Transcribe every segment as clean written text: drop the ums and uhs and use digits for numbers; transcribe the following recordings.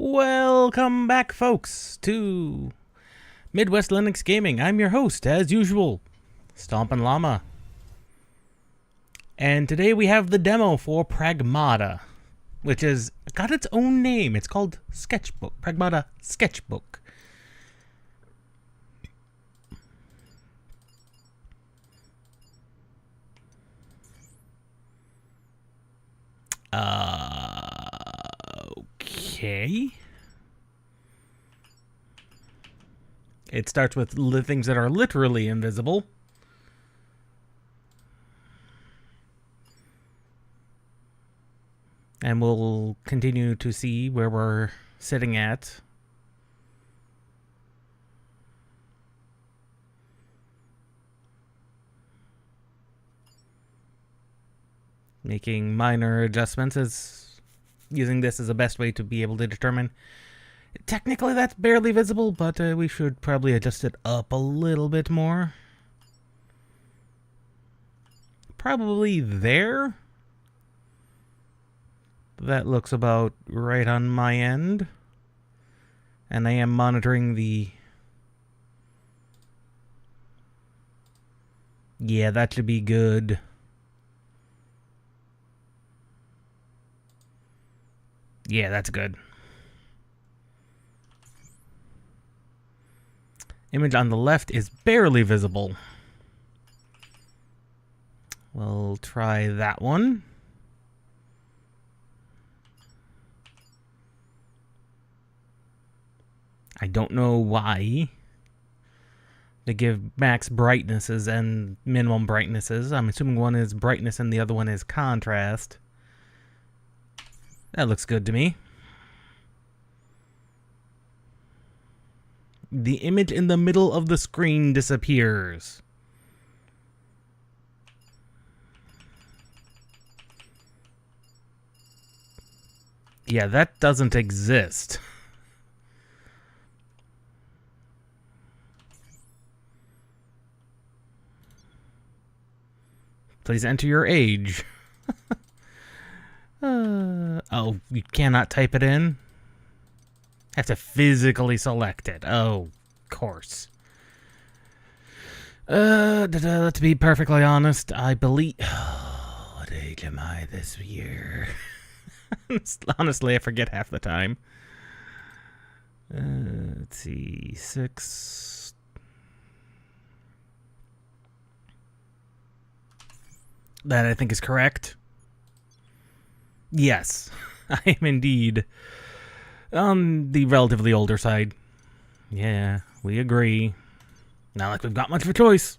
Welcome back, folks, to Midwest Linux Gaming. I'm your host, as usual, Stompin' Llama. And today we have the demo for Pragmata, which has got its own name. It's called Sketchbook. Pragmata Sketchbook. Okay. It starts with things that are literally invisible. And we'll continue to see where we're sitting at. Making minor adjustments is using this as the best way to be able to determine. Technically that's barely visible, but we should probably adjust it up a little bit more. Probably there. That looks about right on my end. And I am monitoring the... Yeah, that should be good. Yeah, that's good. Image on the left is barely visible. We'll try that one. I don't know why they give max brightnesses and minimum brightnesses. I'm assuming one is brightness and the other one is contrast. That looks good to me. The image in the middle of the screen disappears. Yeah, that doesn't exist. Please enter your age. Oh, you cannot type it in? Have to physically select it. Oh, of course. To be perfectly honest, I believe... Oh, what age am I this year? Honestly, I forget half the time. Let's see, 6... That I think is correct. Yes, I am indeed on the relatively older side. Yeah, we agree. Not like we've got much of a choice.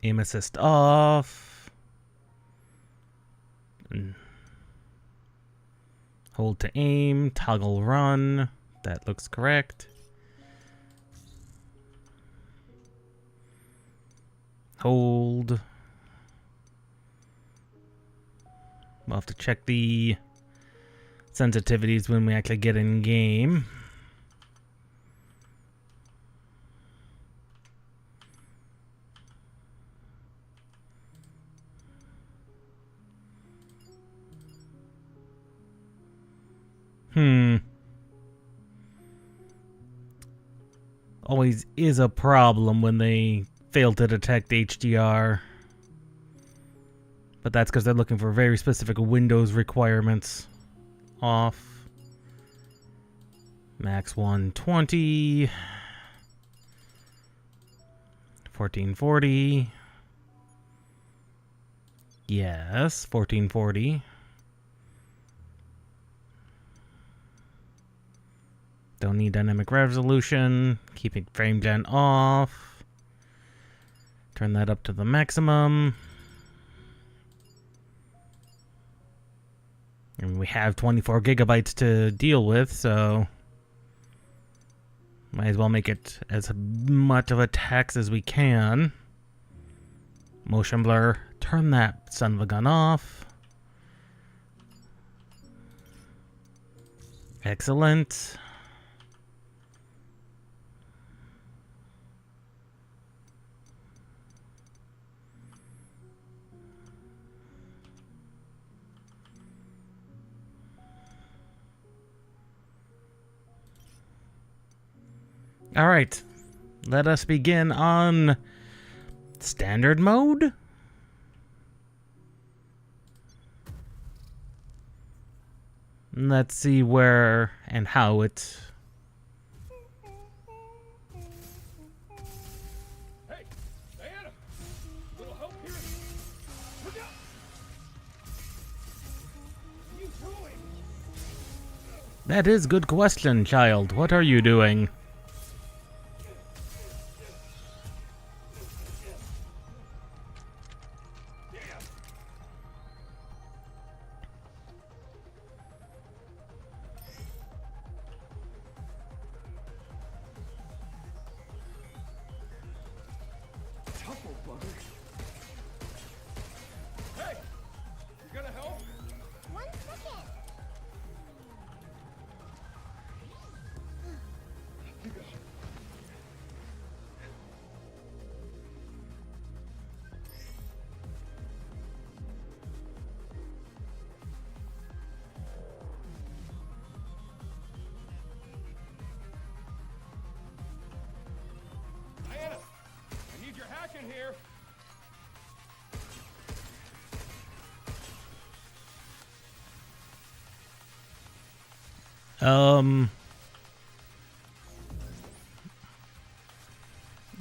Aim assist off. Hold to aim. Toggle run. That looks correct. Hold. We'll have to check the sensitivities when we actually get in game. Always is a problem when they fail to detect HDR. But that's because they're looking for very specific Windows requirements. Off. Max 120. 1440. Yes, 1440. Don't need dynamic resolution. Keeping frame gen off. Turn that up to the maximum. And we have 24 gigabytes to deal with, so might as well make it as much of a tax as we can. Motion blur. Turn that son of a gun off. Excellent. All right. Let us begin on standard mode. Let's see where and how it... Hey, Diana! Little help here? Look out! What are you doing? That is a good question, child. What are you doing? Hey! You gonna help? 1 second. You go. Diana! I need your hack in here!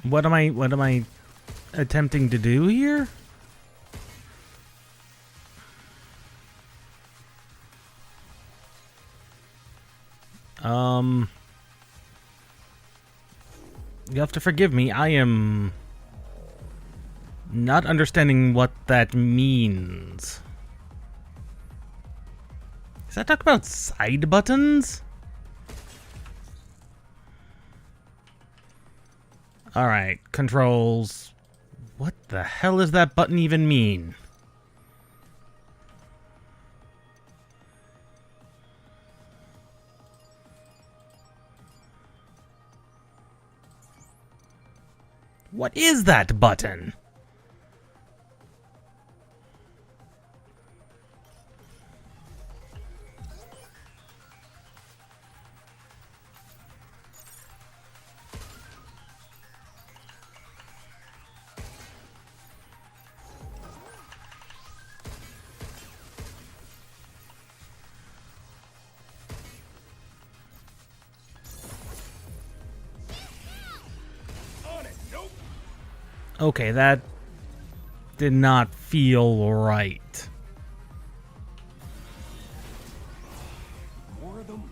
What am I attempting to do here? You have to forgive me. I am not understanding what that means. Is that talk about side buttons? Alright, controls. What the hell does that button even mean? What is that button? On it! Nope! Okay, that did not feel right. More of them?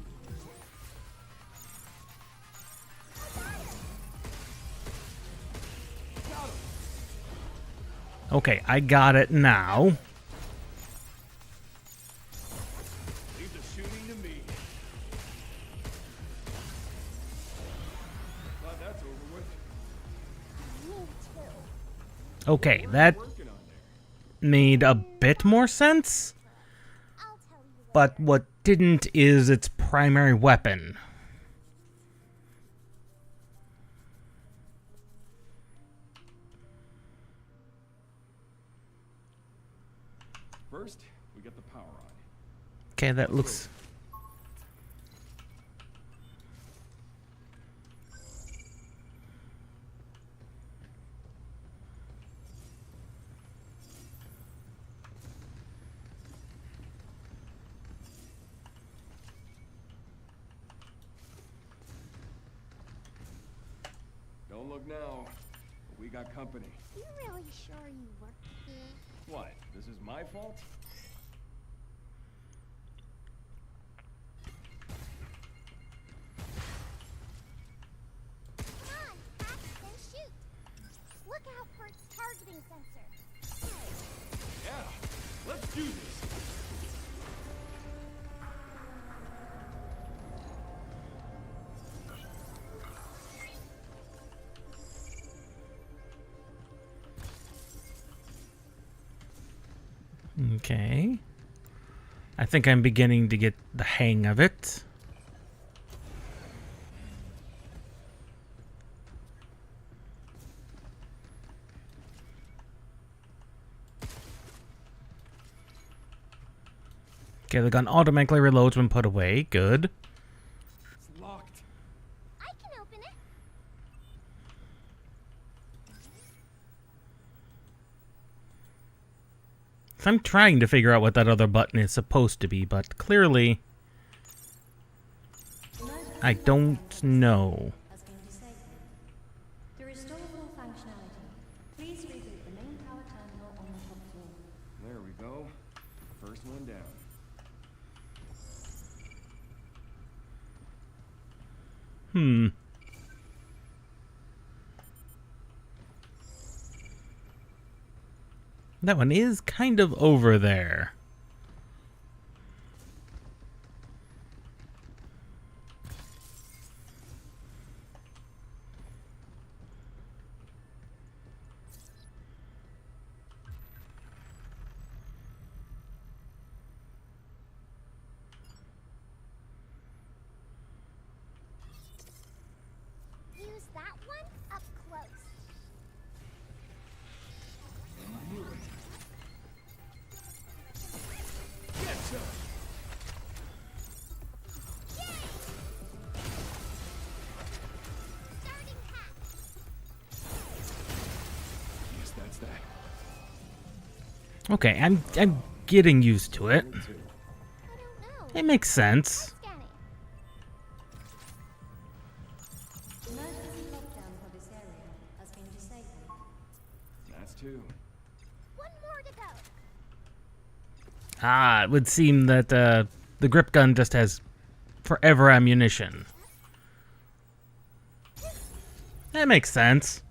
Got him! Okay, I got it now. Leave the shooting to me. Glad that's over with. Me too. Okay, that Working on there. made a bit more sense. I'll tell you later. But what didn't is its primary weapon. First, we get the power on. Okay, that looks... Don't look now, but we got company. You really sure you work here? What? This is my fault? Come on, hack, then shoot. Look out for its targeting sensor. Yeah, let's do this. Okay. I think I'm beginning to get the hang of it. Okay, the gun automatically reloads when put away. Good. It's locked. I can open it. So I'm trying to figure out what that other button is supposed to be, but clearly I don't know. Has been disabled. To restore full functionality, please reboot the main power terminal on the top floor. There we go. First one down. That one is kind of over there. Use that one up close. Getcha! Starting hatch. Guess that's that. Okay, I'm getting used to it. I don't know. It makes sense. Scanning. Emergency lockdown for this area has been disabled. That's two. One more to go. Ah, it would seem that the grip gun just has forever ammunition. That makes sense.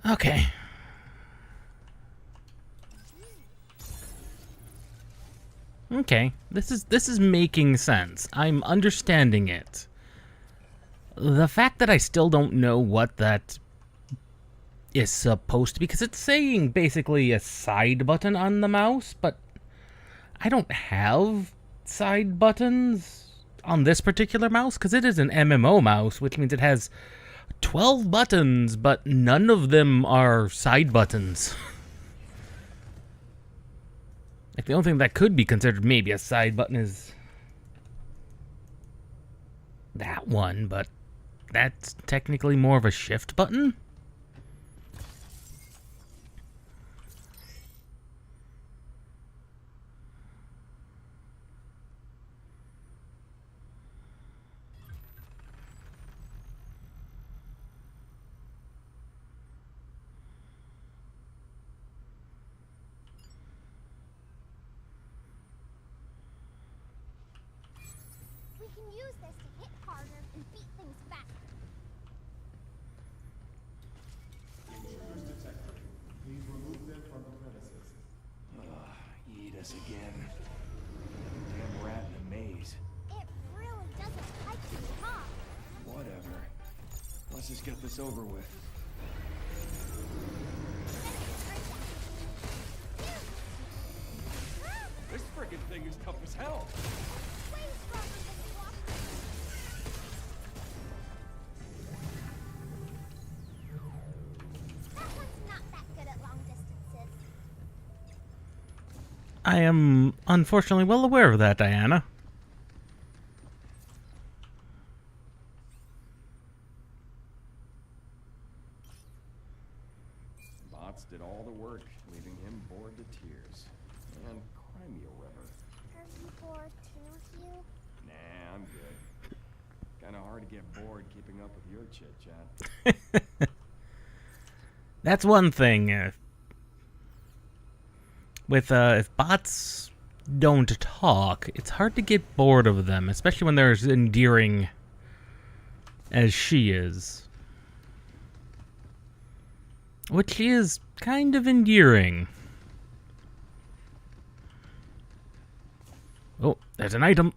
Okay. Okay, this is making sense. I'm understanding it. The fact that I still don't know what that is supposed to be, because it's saying basically a side button on the mouse, but I don't have side buttons on this particular mouse, because it is an MMO mouse, which means it has 12 buttons, but none of them are side buttons. Like, the only thing that could be considered maybe a side button is that one, but that's technically more of a shift button? We can use this to hit harder and beat things faster. Eat us again. Damn rat in a maze. It really doesn't like to talk. Whatever. Let's just get this over with. This friggin' thing is tough as hell. Way stronger than you are. That one's not that good at long distances. I am unfortunately well aware of that, Diana. Bots did all the work, leaving him bored to tears. And cry me a river. Are you bored too, Hugh? Nah, I'm good. Kinda hard to get bored keeping up with your chit-chat. That's one thing. If bots don't talk, it's hard to get bored of them, especially when they're as endearing as she is. Which she is kind of endearing. Oh, there's an item.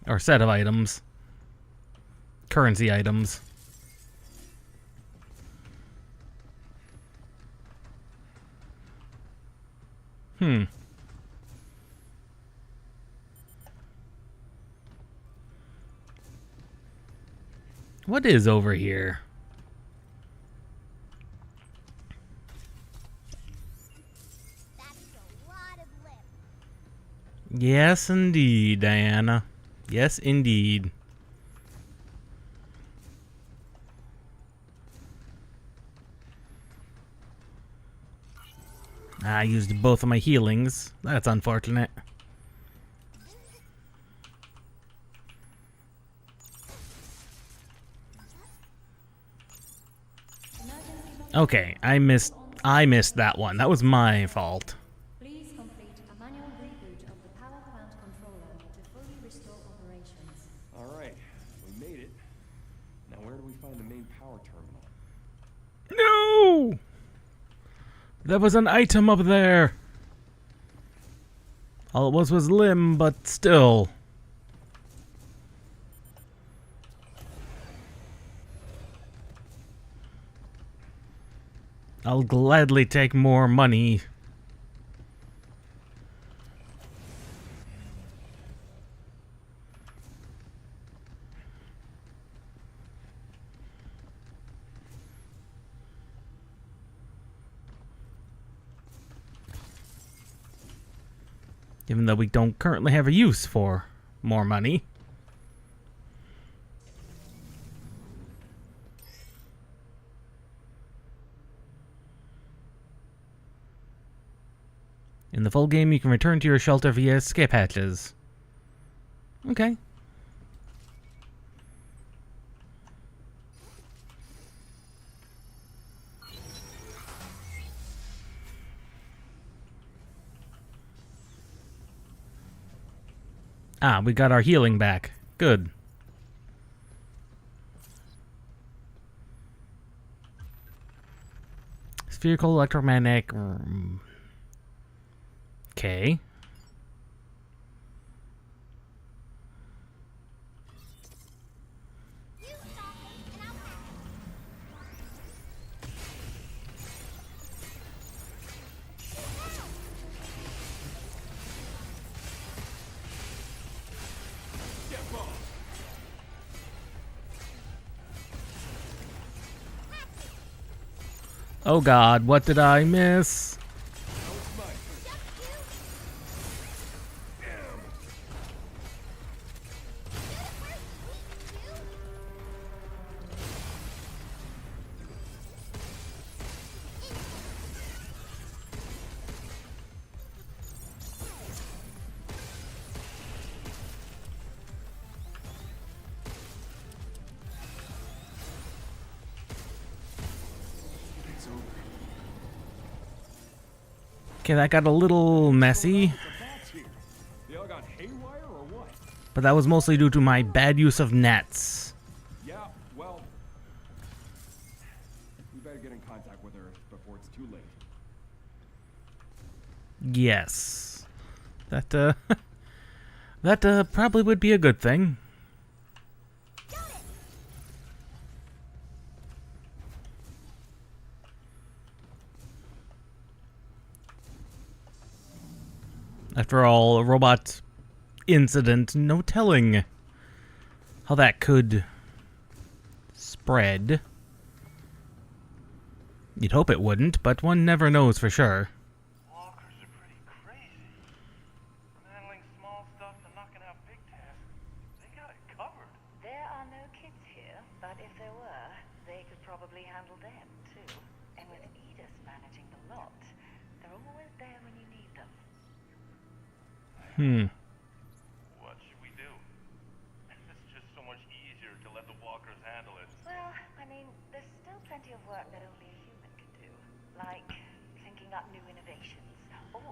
Or set of items. Currency items. What is over here? That's a lot of lip. Yes, indeed, Diana. Yes, indeed. I used both of my healings. That's unfortunate. Okay, I missed that one. That was my fault. Please complete a manual reboot of the power plant controller to fully restore operations. Alright, we made it. Now where do we find the main power terminal? No! There was an item up there. All it was limb, but still. I'll gladly take more money. Even though we don't currently have a use for more money. In the full game, you can return to your shelter via escape hatches. Okay. Ah, we got our healing back. Good. Spherical electromagnetic... Okay. You stop him, and I'll have Oh god, what did I miss? Okay, that got a little messy, They all got haywire or what? but that was mostly due to my bad use of nets. Yeah, well... We better get in contact with her before it's too late. Yes. That, that, probably would be a good thing. After all, a robot incident, no telling how that could spread. You'd hope it wouldn't, but one never knows for sure. Walkers are pretty crazy. From handling small stuff to knocking out big tasks, they got it covered. There are no kids here, but if there were, they could probably handle them, too. And with Edith managing the lot, they're always there when you need them. What should we do? It's just so much easier to let the walkers handle it. Well, I mean, there's still plenty of work that only a human can do. Like thinking up new innovations, or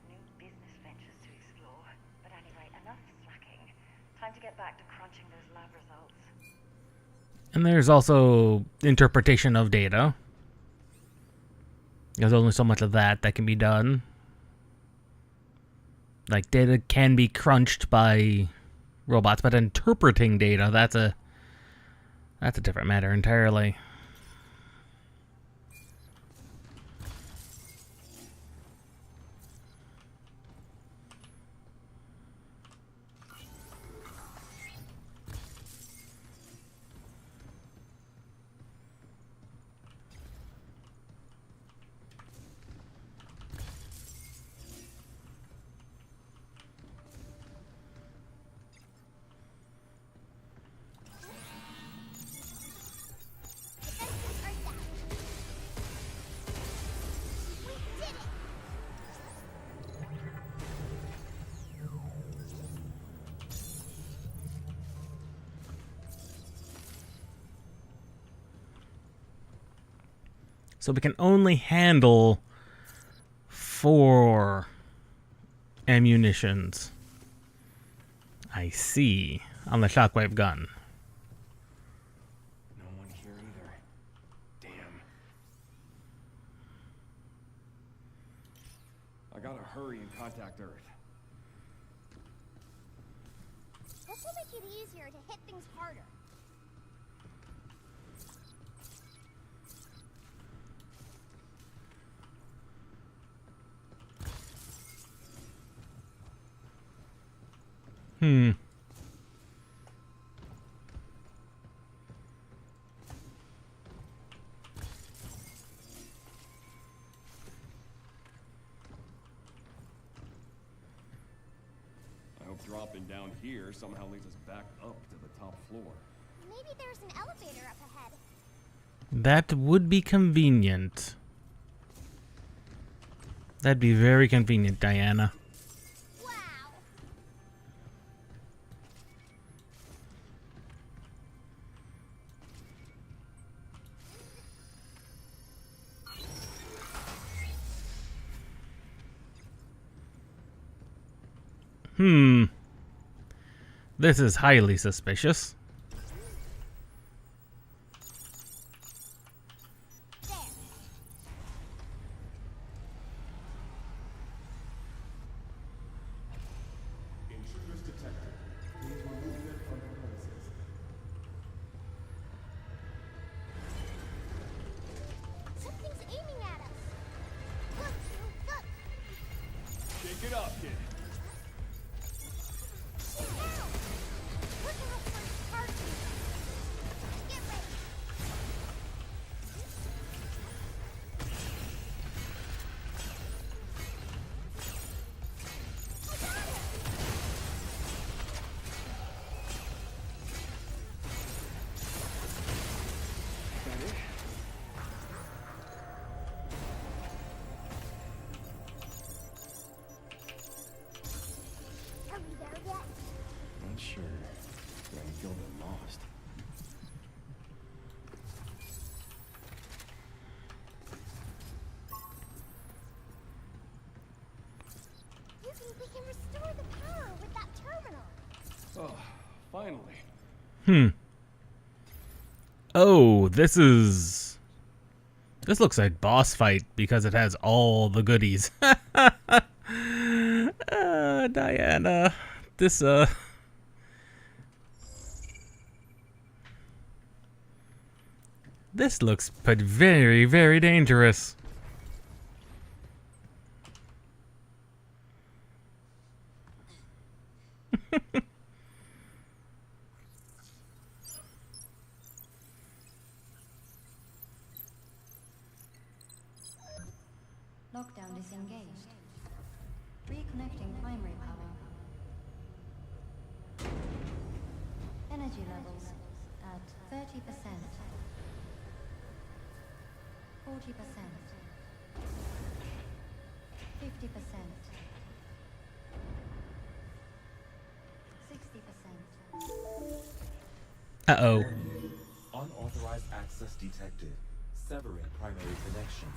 new business ventures to explore. But anyway, enough slacking. Time to get back to crunching those lab results. And there's also interpretation of data. There's only so much of that can be done. Like, data can be crunched by robots, but interpreting data, that's a different matter entirely. So we can only handle 4 ammunitions. I see. On the shockwave gun. No one here either. Damn. I gotta hurry and contact Earth. This will make it easier to hit things harder. I hope dropping down here somehow leads us back up to the top floor. Maybe there's an elevator up ahead. That would be convenient. That'd be very convenient, Diana. Wow. This is highly suspicious. There. Intruders detected. Please remove them from the premises. Something's aiming at us. Look, look. Shake it up, kid. Ow. Look out for its targeting. Get ready. I got it. Are we there yet? Not sure, but I feel they're lost. You think we can restore the power with that terminal? Oh, finally. Oh, this looks like boss fight because it has all the goodies. Diana. This looks but very, very dangerous. Lockdown disengaged. Reconnecting primary power. Energy levels at 30%. 40%. 50%. 60%. Uh-oh. Unauthorized access detected. Severing primary connection.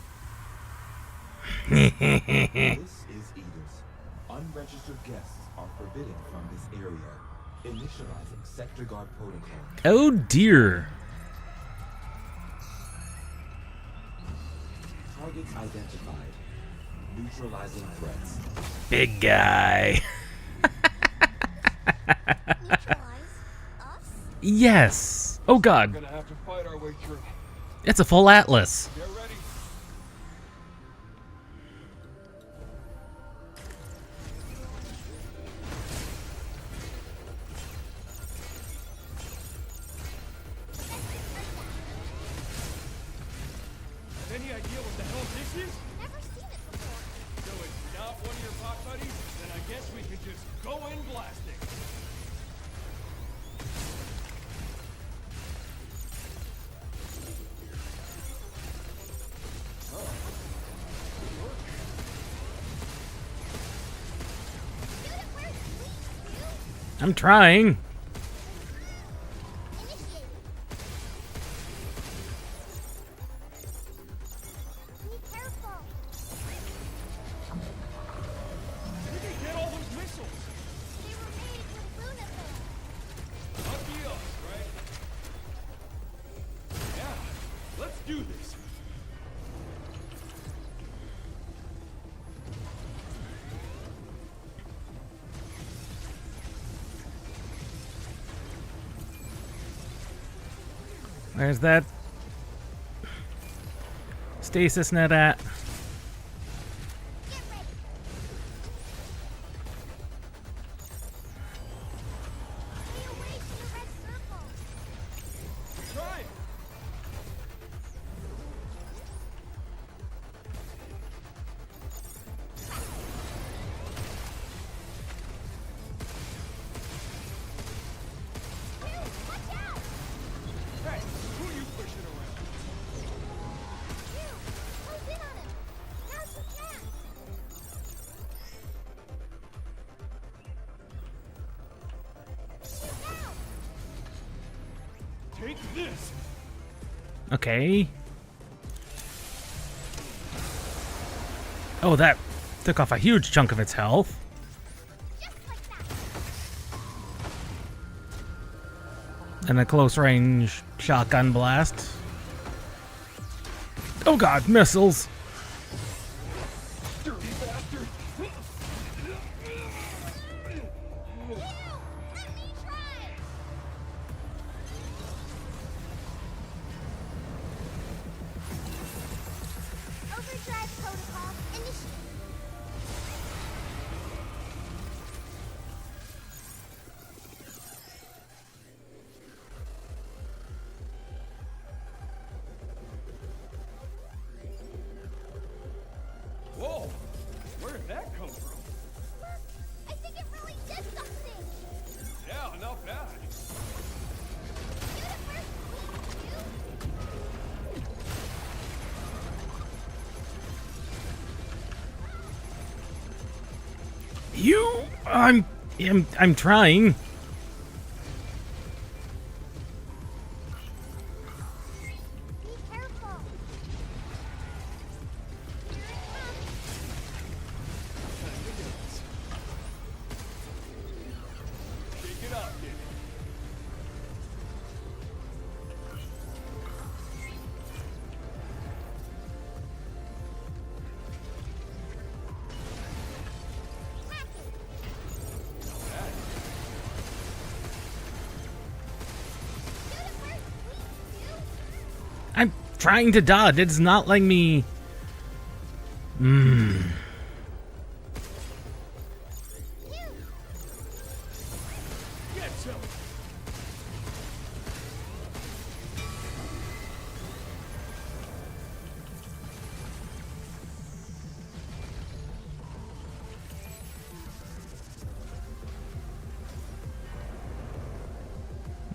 This is Edith. Unregistered guests are forbidden from this area. Initializing sector guard protocol. Oh dear. Targets identified. Neutralizing threats. Big guy. Neutralize us? Yes. Oh god. We're gonna have to fight our way through. It's a full atlas. Get ready. Have any idea what the hell this is? Never seen it before. So it's not one of your pot buddies? Then I guess we can just go in blasting. Shoot it where it bleeds, you. I'm trying. Initiate. Where's that stasis net at? Get ready. Stay away from the red circle. Try it. Dude, watch out! Hey, who are you pushing around? Dude, close in on him. Now's your chance. Shoot now. Take this. Okay. Oh, that took off a huge chunk of its health. Just like that. And a close range shotgun blast. Oh god, missiles! Dirty bastard. Let me try. Overdrive protocol initiated. Whoa, where did that come from? Look, I think it really did something. Yeah, not bad. Shoot it first, please, dude. I'm trying. Be careful. Here it comes. Shake it up, kid. Hack it. Shoot it first, please, dude. I'm trying to dodge. It's not letting me. Dude. Get some.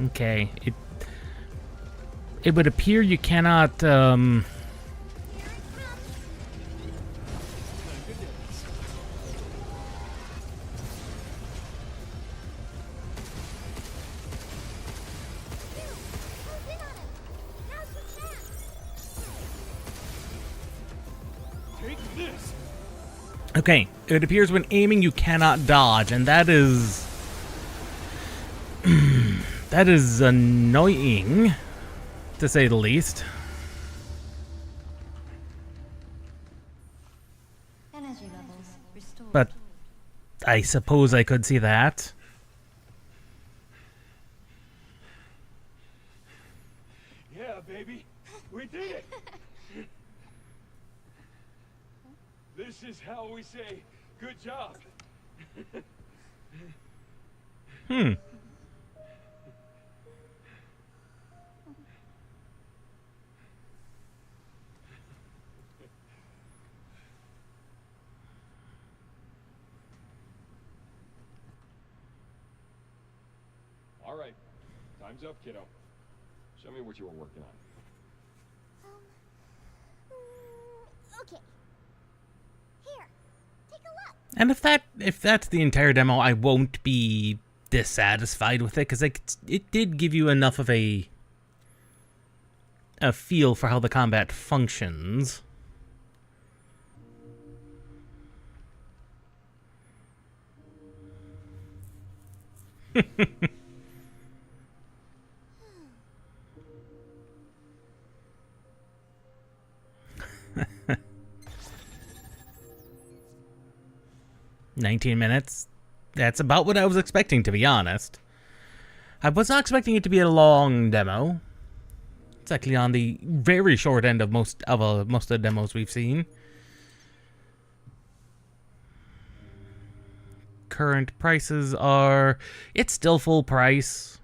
Okay. It would appear you cannot. Here it comes. Dude, close in on him. Now's your chance. Take this. Okay. It appears when aiming you cannot dodge, and that is. That is annoying, to say the least. Energy levels restored. But I suppose I could see that. Yeah, baby. We did it. This is how we say good job. Hmm. All right. Time's up, kiddo. Show me what you were working on. Okay. Here, take a look. And if that's the entire demo, I won't be dissatisfied with it, because it did give you enough of a feel for how the combat functions. $19. That's about what I was expecting, to be honest. I was not expecting it to be a long demo. It's actually on the very short end of most of the demos we've seen. Current prices are, it's still full price,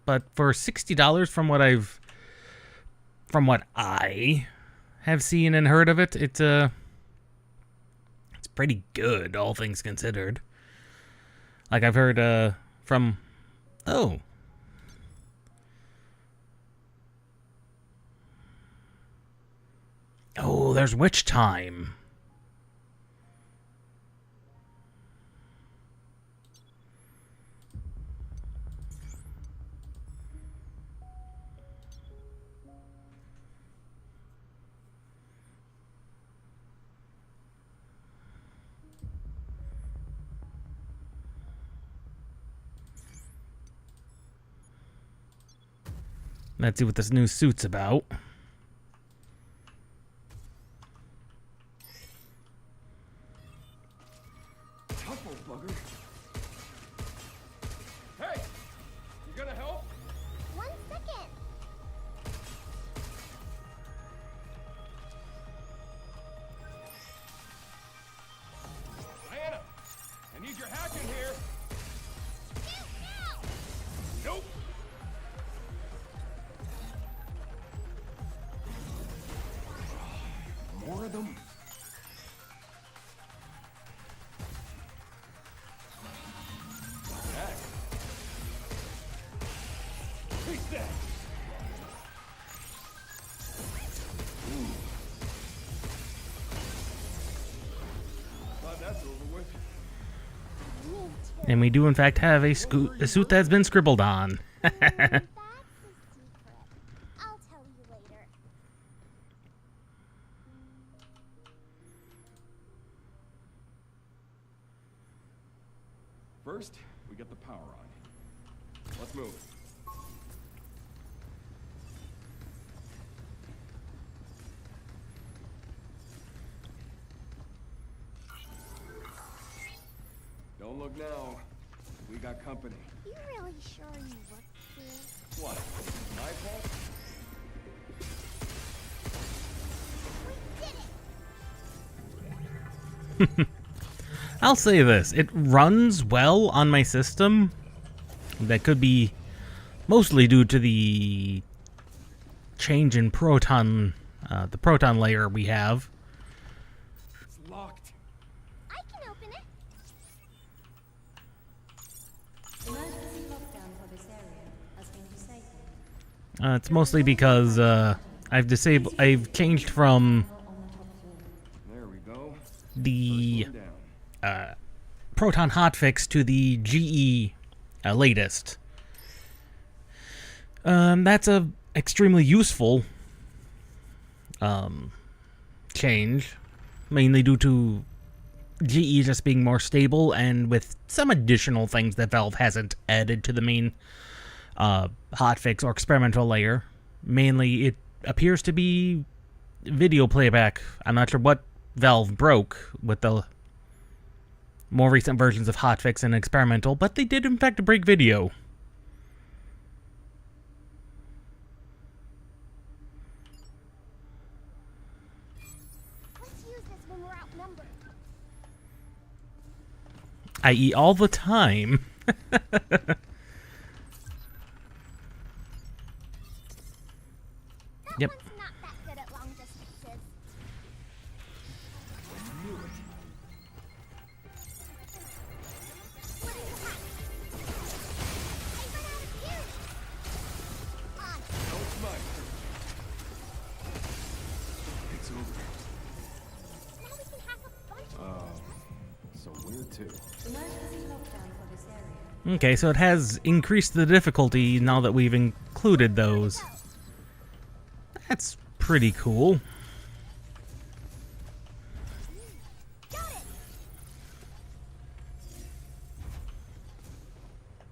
but for $60 from what I have seen and heard of it, it's pretty good, all things considered. Like I've heard from oh, there's Witch Time. Let's see what this new suit's about. Tough old bugger. Hey! You gonna help? 1 second. Diana! I need your hack in here! Nope! More of them? Hack. Take that! Glad that's over with. And we do in fact have a suit that's been scribbled on. That's a secret. I'll tell you later. First, we get the power on. Let's move. Don't look now. We got company. You really sure you work here? What? My fault? We did it! I'll say this, it runs well on my system. That could be mostly due to the change in proton, the proton layer we have. It's locked. I can open it. Emergency lockdown for this area has been disabled. It's mostly because I've changed from There we go. the One down. Proton hotfix to the GE latest. That's a extremely useful change, mainly due to GE just being more stable and with some additional things that Valve hasn't added to the main hotfix or experimental layer. Mainly, it appears to be video playback. I'm not sure what Valve broke with the more recent versions of hotfix and experimental, but they did in fact break video. Let's use this when we're outnumbered. I.e. all the time. That Yep. one's not that good at long distances. What is that? I ran out of fuse. On. Don't smite. It's over. Now we can hack a bunch of Oh, so we're two. Emergency lockdown for this area. Okay, so it has increased the difficulty now that we've included those. That's pretty cool. Got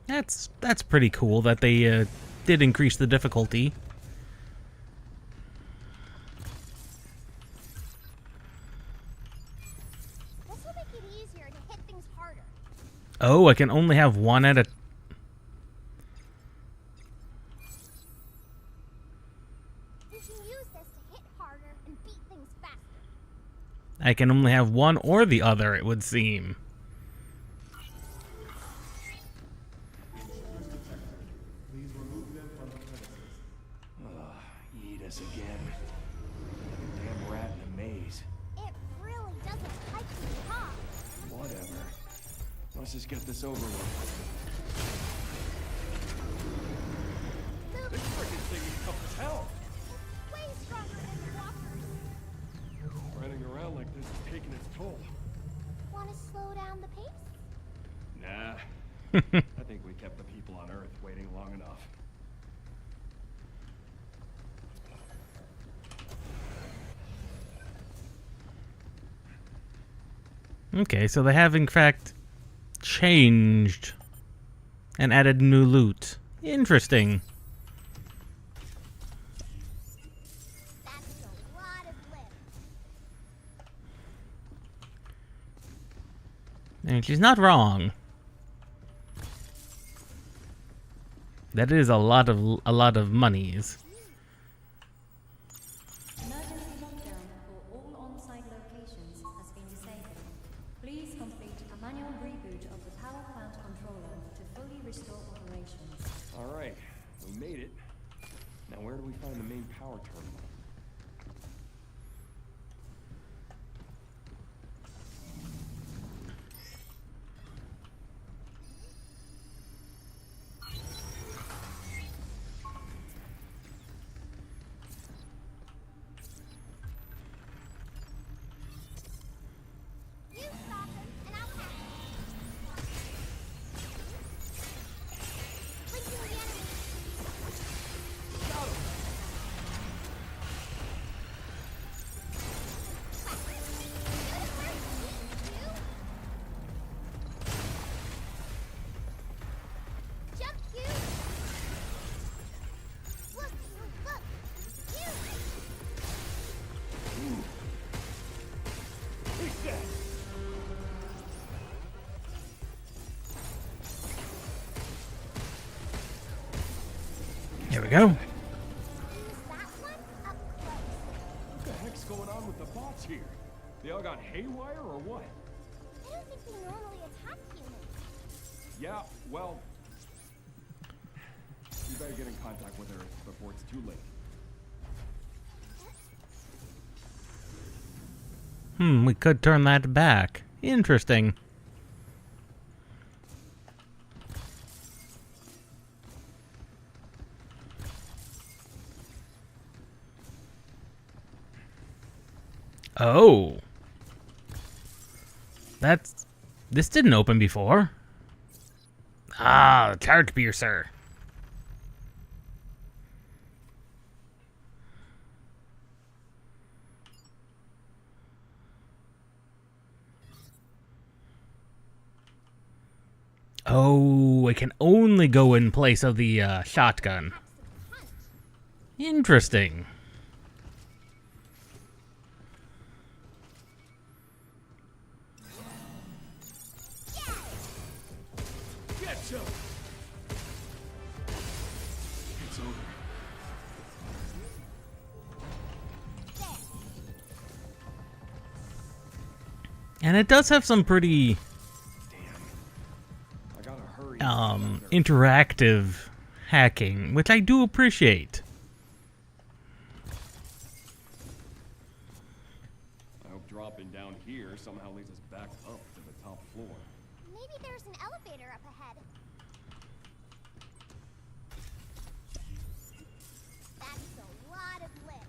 it. That's pretty cool that they did increase the difficulty. This will make it easier to hit things harder. Oh, I can only have one at a... We can use this to hit harder and beat things faster. I can only have one or the other, it would seem. Eat us again. Like a damn rat in a maze. It really doesn't like you, huh? Whatever. Let's just get this over with. This freaking thing is tough as hell. It's way stronger than the walkers. Running around like this is taking its toll. Want to slow down the pace? Nah. I think we kept the people on Earth waiting long enough. Okay, so they have in fact changed and added new loot. Interesting. That's a lot of lift. And she's not wrong. That is a lot of monies. Emergency lockdown for all on-site locations has been disabled. Please complete a manual reboot of the power plant controller to fully restore operations. Alright, we made it. Now where do we find the main power terminal? You stop him, and I'll catch him. Linking the enemy. Jump, you! Look, look! You! Take that! Here we go. Use that one up close. What the heck's going on with the bots here? They all got haywire or what? I don't think they normally attack humans. Yeah, well... You better get in contact with her before it's too late. We could turn that back. Interesting. Oh. This didn't open before. Ah, the charge piercer. Oh, it can only go in place of the shotgun. Interesting. Get some! It's over. And it does have some pretty I gotta hurry. interactive hacking, which I do appreciate. I hope dropping down here somehow leads us back up to the top floor. Maybe there's an elevator up ahead. That's a lot of lift.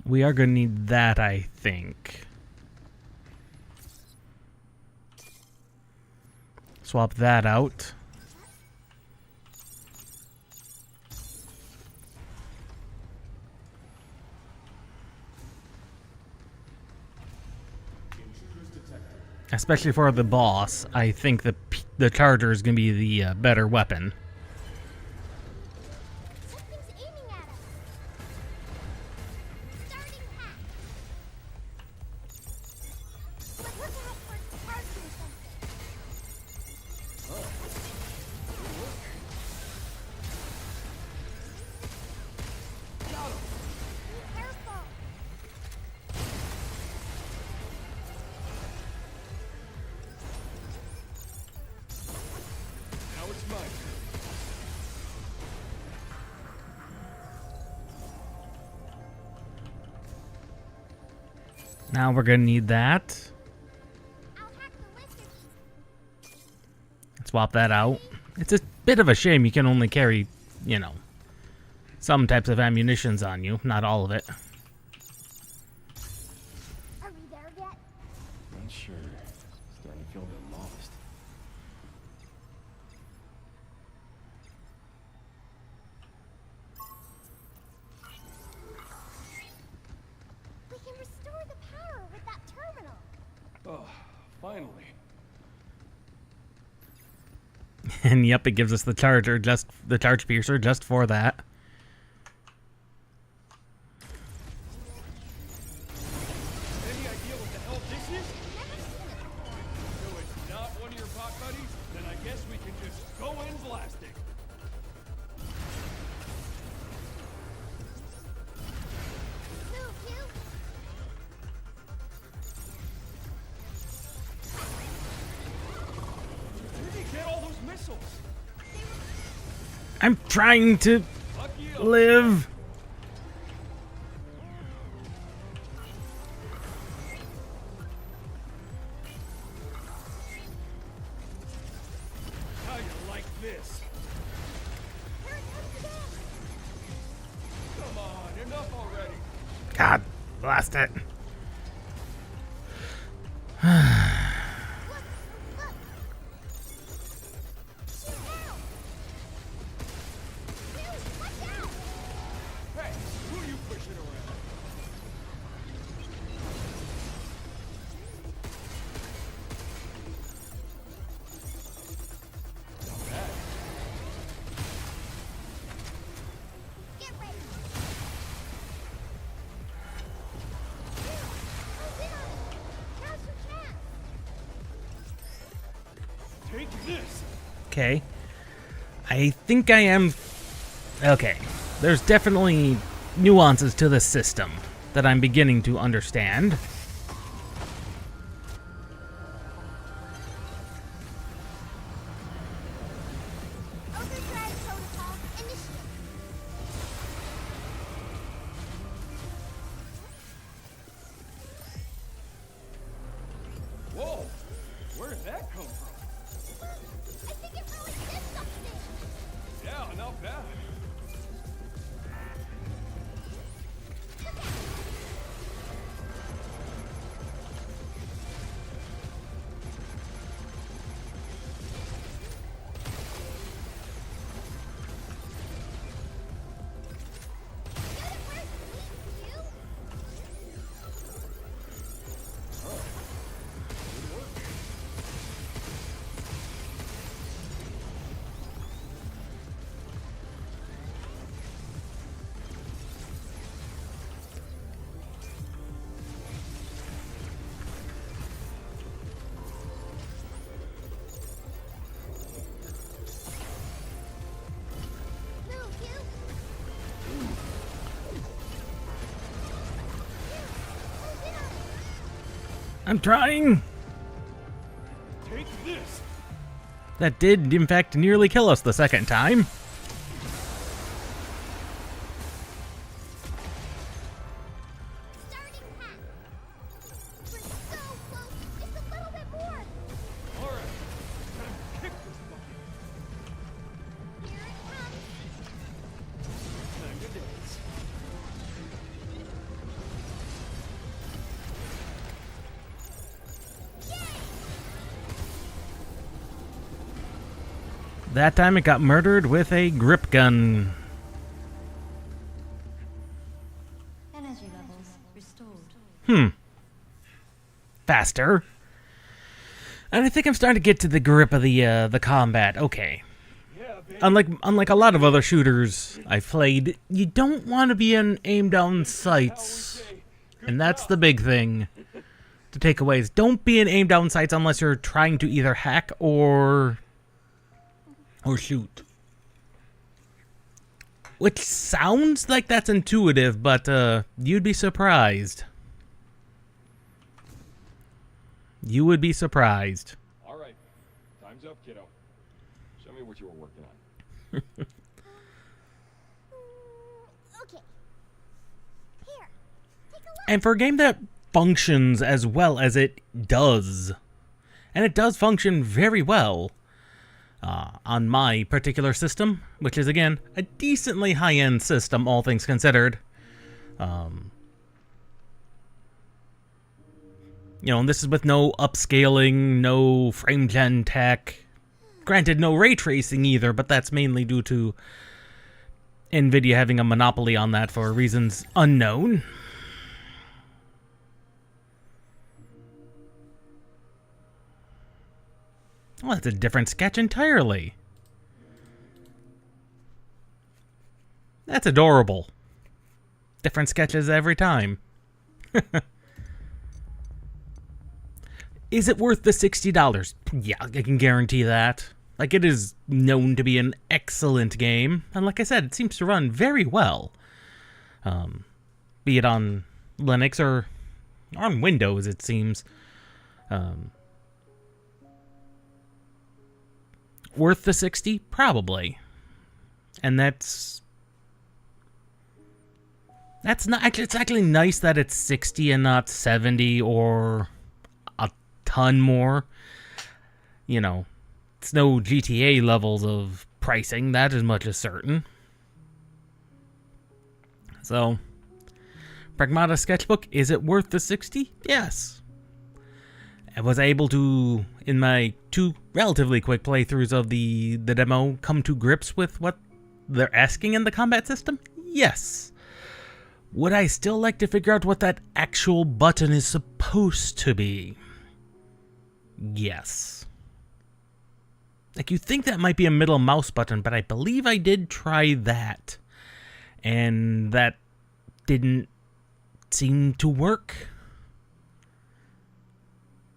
We are going to need that, I think. Swap that out. Especially for the boss, I think the charger is going to be the better weapon. Something's aiming at us. Starting hack. But look out for its target. Now we're gonna need that. I'll hack the wizard. Swap that out. It's a bit of a shame you can only carry, you know, some types of ammunitions on you, not all of it. Are we there yet? Not sure. Starting to feel a bit lost. We can restore the power with that terminal. Oh, finally. And yep, it gives us the charger, just the charge piercer, just for that. Any idea what the hell this is? So it's not one of your pot buddies? Then I guess we can just go in blasting. Move, you. Where did he get all those missiles? I'm trying to Fuck you. live. How you like this? Here it comes again. Come on, enough already. God, blast it. Look. Shoot out. Dude, watch out. Hey, who are you pushing around? Not bad. Get ready. Close in on it. Now's your chance. Take this. Okay. I think I am... Okay. There's definitely nuances to this system that I'm beginning to understand. Overdrive protocol initiated. Whoa, where did that come from? I think it really did something. Yeah, not bad. Get it where it needs you. Move, you. Close in on it. I'm trying! Take this. That did, in fact, nearly kill us the second time. Starting pack. We're so close. Just a little bit more. All right, time to kick this bucket. Here it comes. Time to dance. That time it got murdered with a grip gun. Energy levels restored. Faster. And I think I'm starting to get to the grip of the combat. Okay. Yeah, baby. Unlike a lot of other shooters I've played, you don't want to be in aim down sights. And that's the big thing to take away is don't be in aim down sights unless you're trying to either hack or shoot. Which sounds like that's intuitive, but you'd be surprised. You would be surprised. All right, time's up, kiddo. Show me what you were working on. Okay. Here. Take a look. And for a game that functions as well as it does. And it does function very well on my particular system, which is, again, a decently high-end system, all things considered. And this is with no upscaling, no frame gen tech. Granted, no ray tracing either, but that's mainly due to NVIDIA having a monopoly on that for reasons unknown. Well, that's a different sketch entirely. That's adorable. Different sketches every time. Is it worth the $60? Yeah, I can guarantee that. Like, it is known to be an excellent game. And like I said, it seems to run very well. Be it on Linux or on Windows, it seems. Worth the 60? Probably. And that's not actually, it's actually nice that it's 60 and not 70 or a ton more. It's no GTA levels of pricing, that is much as certain. So, Pragmata Sketchbook, is it worth the 60? Yes. I was able to, in my 2 relatively quick playthroughs of the demo, come to grips with what they're asking in the combat system? Yes. Would I still like to figure out what that actual button is supposed to be? Yes. Like, you think that might be a middle mouse button, but I believe I did try that. And that didn't seem to work.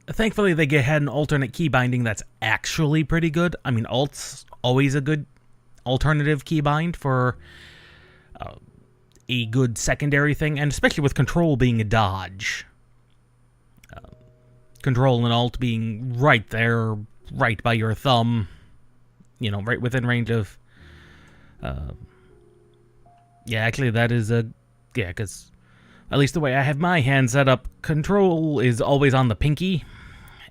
Thankfully, they had an alternate key binding that's actually pretty good. I mean, Alt's always a good alternative keybind for a good secondary thing, and especially with Control being a dodge. Control and Alt being right there, right by your thumb, right within range of... actually, that is because at least the way I have my hand set up, Control is always on the pinky,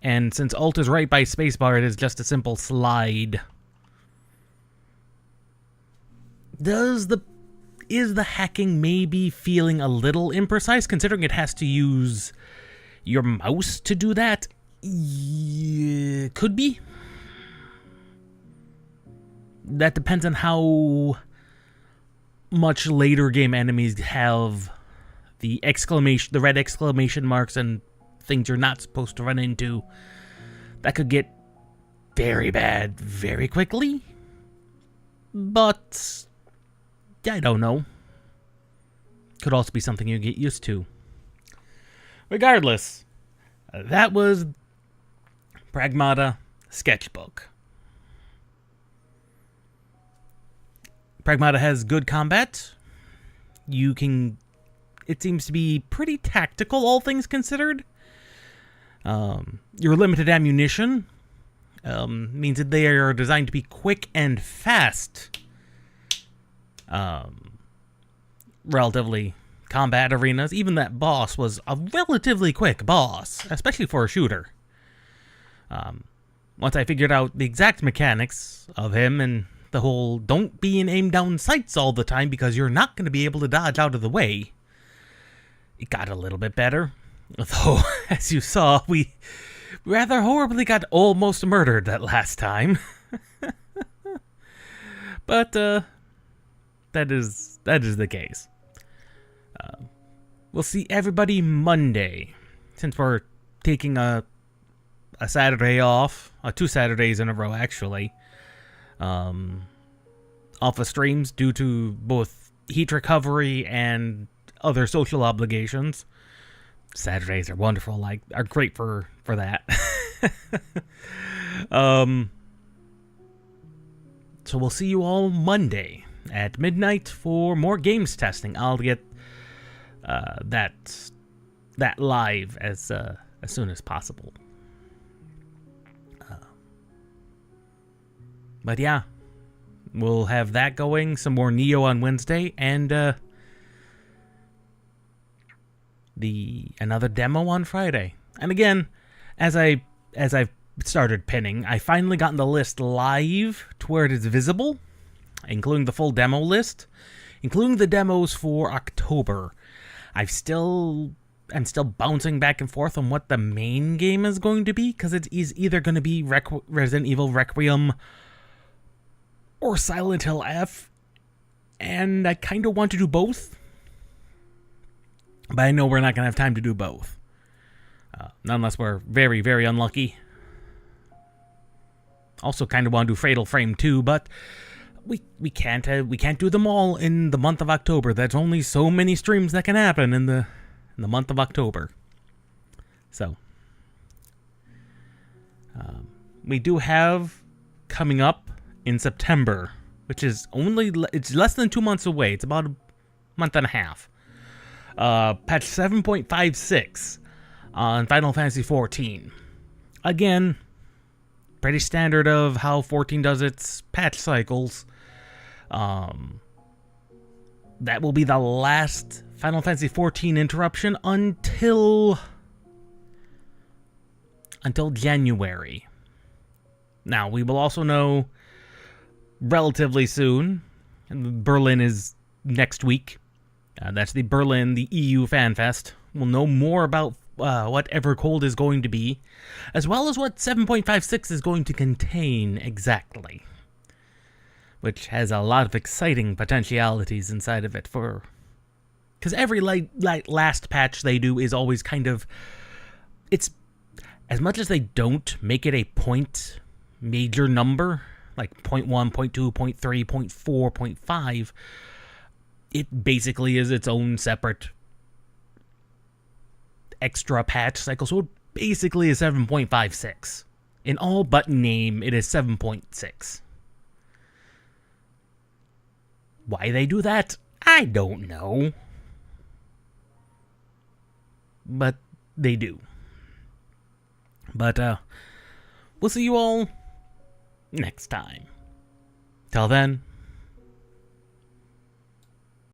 and since Alt is right by spacebar, it is just a simple slide. Is the hacking maybe feeling a little imprecise, considering it has to use your mouse to do that? Yeah, could be. That depends on how much later game enemies have the red exclamation marks and things you're not supposed to run into. That could get very bad very quickly. But I don't know. Could also be something you get used to. Regardless, that was Pragmata Sketchbook. Pragmata has good combat. It seems to be pretty tactical, all things considered. Your limited ammunition means that they are designed to be quick and fast. Relatively combat arenas. Even that boss was a relatively quick boss, especially for a shooter. Once I figured out the exact mechanics of him and the whole don't be in aim down sights all the time because you're not going to be able to dodge out of the way, it got a little bit better. Though, as you saw, we rather horribly got almost murdered that last time. But that is the case. We'll see everybody Monday, since we're taking a Saturday off, 2 Saturdays in a row actually, off of streams due to both heat recovery and other social obligations. Saturdays are wonderful, are great for that. So we'll see you all Monday at midnight for more games testing. I'll get that live as soon as possible. But yeah, we'll have that going. Some more Neo on Wednesday, and another demo on Friday. And again, as I've started pinning, I finally gotten the list live to where it is visible, including the full demo list, including the demos for October. I'm still bouncing back and forth on what the main game is going to be, because it is either going to be Resident Evil Requiem or Silent Hill F, and I kind of want to do both, but I know we're not going to have time to do both, unless we're very, very unlucky. Also kind of want to do Fatal Frame 2, but we can't do them all in the month of October. There's only so many streams that can happen in the month of October. So we do have coming up in September, which is it's less than 2 months away. It's about a month and a half. Patch 7.56 on Final Fantasy 14. Again, pretty standard of how 14 does its patch cycles. That will be the last Final Fantasy 14 interruption until January. Now, we will also know relatively soon, and Berlin is next week. That's the EU Fan Fest. We'll know more about what Evercold is going to be, as well as what 7.56 is going to contain exactly, which has a lot of exciting potentialities inside of it. Because every last patch they do is always kind of, it's, as much as they don't make it a point major number, like 0.1, 0.2, 0.3, 0.4, 0.5, it basically is its own separate extra patch cycle. So it basically is 7.56. In all but name, it is 7.6. Why they do that, I don't know. But they do. But we'll see you all next time. Till then,